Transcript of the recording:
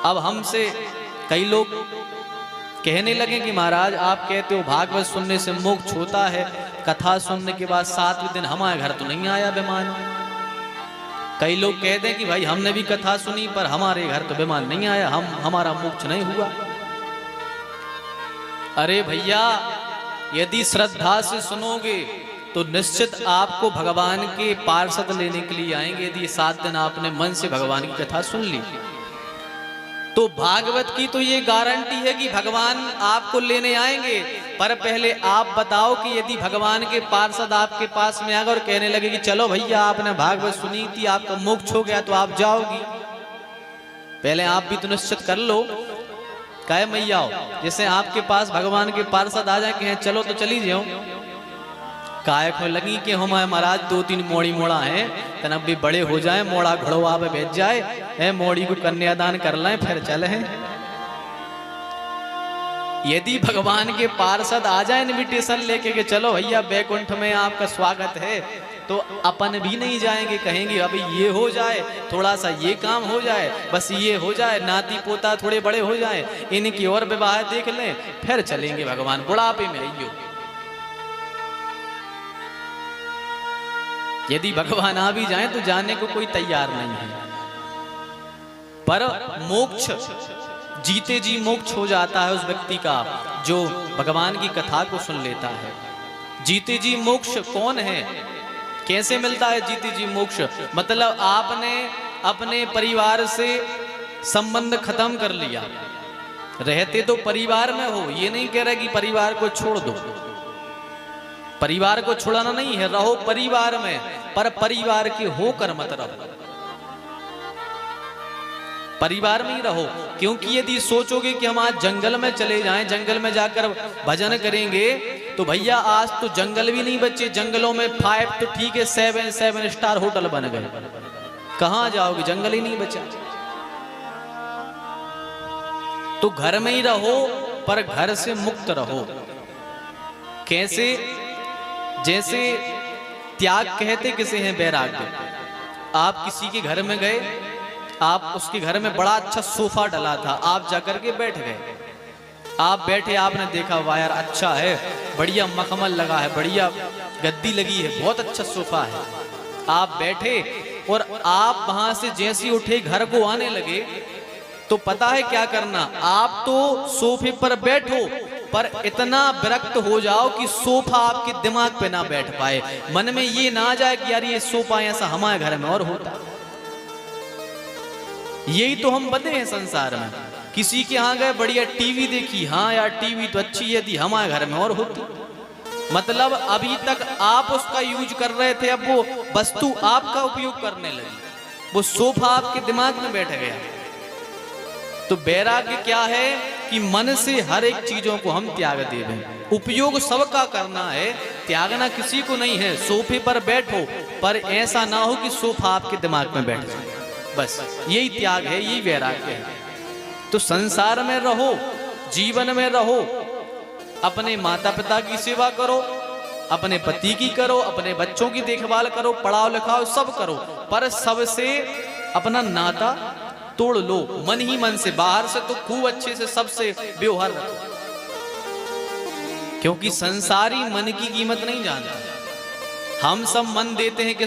अब हमसे कई लोग कहने लगे कि महाराज आप कहते हो भागवत सुनने से मोक्ष होता है, कथा सुनने के बाद 7वें दिन हमारे घर तो नहीं आया विमान। कई लोग कहते हैं कि भाई हमने भी कथा सुनी पर हमारे घर तो विमान नहीं आया, हमारा मोक्ष नहीं हुआ। अरे भैया, यदि श्रद्धा से सुनोगे तो निश्चित आपको भगवान के पार्षद लेने के लिए आएंगे। यदि 7 दिन आपने मन से भगवान की कथा सुन ली तो भागवत की तो ये गारंटी है कि भगवान आपको लेने आएंगे। पर पहले आप बताओ कि यदि भगवान के पार्षद आपके पास में आएगा और कहने लगे कि चलो भैया आपने भागवत सुनी थी, आपका मोक्ष हो गया, तो आप जाओगी? पहले आप भी तो निश्चित कर लो। कहे मैया हो, जैसे आपके पास भगवान के पार्षद आ जाए कहें चलो तो चली जाओ, कायक में लगी कि हमारे महाराज 2-3 मोड़ी मोड़ा है, तनब भी बड़े हो जाए, मोड़ा घड़वा पे भेज जाए, है मोड़ी को कन्यादान कर लें फिर चले हैं। यदि भगवान के पार्षद आ जाए इनविटेशन लेके कि चलो भैया बैकुंठ में आपका स्वागत है, तो अपन भी नहीं जाएंगे, कहेंगे अभी ये हो जाए, थोड़ा सा ये काम हो जाए, बस ये हो जाए, नाती पोता थोड़े बड़े हो जाए, इनकी और विवाह देख लें, फिर चलेंगे भगवान, बुढ़ापे में आइयो। यदि भगवान आ भी जाए तो जाने को कोई तैयार नहीं है। पर मोक्ष जीते जी मोक्ष हो जाता है उस व्यक्ति का जो भगवान की कथा को सुन लेता है। जीते जी मोक्ष कौन है, कैसे मिलता है जीते जी मोक्ष? मतलब आपने अपने परिवार से संबंध खत्म कर लिया, रहते तो परिवार में हो, ये नहीं कह रहा कि परिवार को छोड़ दो, परिवार को छुड़ाना नहीं है, रहो परिवार में, पर परिवार के होकर मत रहो, परिवार में ही रहो। क्योंकि यदि सोचोगे कि हम आज जंगल में चले जाएं, जंगल में जाकर भजन करेंगे, तो भैया आज तो जंगल भी नहीं बचे, जंगलों में 5 तो ठीक है 7 स्टार होटल बन गए, कहां जाओगे, जंगल ही नहीं बचा। तो घर में ही रहो पर घर से मुक्त रहो। कैसे? जैसे त्याग कहते किसे हैं? वैराग्य। आप किसी के घर में गए, आप उसके घर में बड़ा अच्छा सोफा डला था, आप जाकर के बैठ गए, आप बैठे, आपने देखा वाह यार अच्छा है, बढ़िया मखमल लगा है, बढ़िया गद्दी लगी है, बहुत अच्छा सोफा है, आप बैठे और आप वहां से जैसे उठे घर को आने लगे, तो पता है क्या करना? आप तो सोफे पर बैठो पर इतना विरक्त हो जाओ कि सोफा आपके दिमाग पे ना बैठ पाए, मन में ये ना आ जाए कि यार ये सोफा ऐसा हमारे घर में और होता। यही तो हम बंधे हैं संसार में। किसी के यहाँ गए, बढ़िया टीवी देखी, हाँ यार टीवी तो अच्छी है, यदि हमारे घर में और होती। मतलब अभी तक आप उसका यूज कर रहे थे, अब वो वस्तु आपका उपयोग करने लगी, वो सोफा आपके दिमाग में बैठ गया। तो वैराग्य क्या है कि मन से हर एक चीजों को हम त्याग दें। उपयोग सबका करना है, त्यागना किसी को नहीं है। सोफे पर बैठो पर ऐसा ना हो कि सोफा आपके दिमाग में बैठ जाए, बस यही त्याग है, यही वैराग्य है। तो संसार में रहो, जीवन में रहो, अपने माता पिता की सेवा करो, अपने पति की करो, अपने बच्चों की देखभाल करो, पढ़ाओ लिखाओ सब करो, पर सबसे अपना नाता तोड़ लो, मन ही मन से। बाहर से तो खूब अच्छे से सबसे व्यवहार रखो, क्योंकि संसारी मन की कीमत नहीं जानता। हम सब मन देते हैं कि